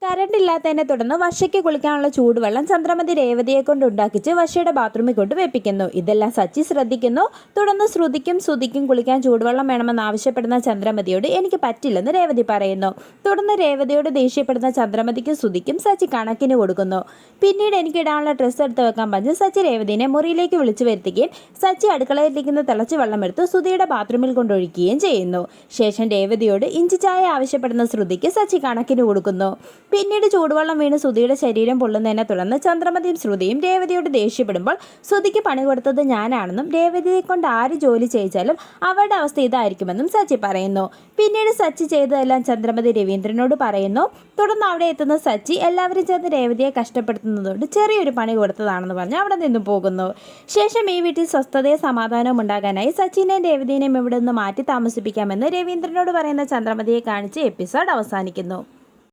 Current ഇല്ലാത്തതിനെ തുടർന്ന് വർഷയ്ക്ക് കുളിക്കാനുള്ള ചൂടുവെള്ളം ചന്ദ്രമതി രേവതിയെ കൊണ്ട് ഉണ്ടാക്കിച്ച് വർഷയുടെ ബാത്റൂമിൽ കൊണ്ട് വെപ്പിക്കുന്നു. ഇതെല്ലാം സച്ചി ശ്രദ്ധിക്കുന്നു. തുടർന്ന് ശ്രുതിക്കും സുധിക്കും കുളിക്കാൻ ചൂടുവെള്ളം വേണമെന്ന് ആവശ്യപ്പെടുന്ന ചന്ദ്രമതിയോട് എനിക്ക് പറ്റില്ലെന്ന് രേവതി പറയുന്നു. തുടർന്ന് രേവതിയോട് ദേഷ്യപ്പെടുന്ന ചന്ദ്രമതിക്കും സുധിക്കും സച്ചി കണക്കിന് കൊടുക്കുന്നു. പിന്നീട് എനിക്ക് ഇടാനുള്ള ഡ്രസ്സ് എടുത്ത് വെക്കാൻ പറഞ്ഞ് സച്ചി രേവതിനെ മുറിയിലേക്ക് വിളിച്ചു വരുത്തുകയും സച്ചി അടുക്കളയിലിരിക്കുന്ന തിളച്ച വെള്ളമെടുത്ത് സുധിയുടെ ബാത്റൂമിൽ കൊണ്ടൊഴിക്കുകയും ചെയ്യുന്നു. ശേഷം രേവതിയോട് ഇഞ്ചി ചായ ആവശ്യപ്പെടുന്ന ശ്രുതിക്ക് സച്ചി കണക്കിന് കൊടുക്കുന്നു. പിന്നീട് ചൂടുവെള്ളം വീണ് സുധിയുടെ ശരീരം പൊള്ളുന്നതിനെ തുടർന്ന് ചന്ദ്രമതിയും ശ്രുതിയും രേവതിയോട് ദേഷ്യപ്പെടുമ്പോൾ സുധിക്ക് പണി കൊടുത്തത് ഞാനാണെന്നും രേവതിയെ കൊണ്ട് ആര് ജോലി ചെയ്യിച്ചാലും അവരുടെ അവസ്ഥ ഇതായിരിക്കുമെന്നും സച്ചി പറയുന്നു. പിന്നീട് സച്ചി ചെയ്തതെല്ലാം ചന്ദ്രമതി രവീന്ദ്രനോട് പറയുന്നു. തുടർന്ന് അവിടെ എത്തുന്ന സച്ചി എല്ലാവരും ചേർന്ന് രേവതിയെ കഷ്ടപ്പെടുത്തുന്നതുകൊണ്ട് ചെറിയൊരു പണി കൊടുത്തതാണെന്ന് പറഞ്ഞ് അവിടെ നിന്നും പോകുന്നു. ശേഷം ഈ വീട്ടിൽ സ്വസ്ഥതയും സമാധാനവും ഉണ്ടാകാനായി സച്ചിനെയും രേവതിനെയും ഇവിടെ നിന്ന് മാറ്റി താമസിപ്പിക്കാമെന്ന് രവീന്ദ്രനോട് പറയുന്ന ചന്ദ്രമതിയെ കാണിച്ച് എപ്പിസോഡ് അവസാനിക്കുന്നു.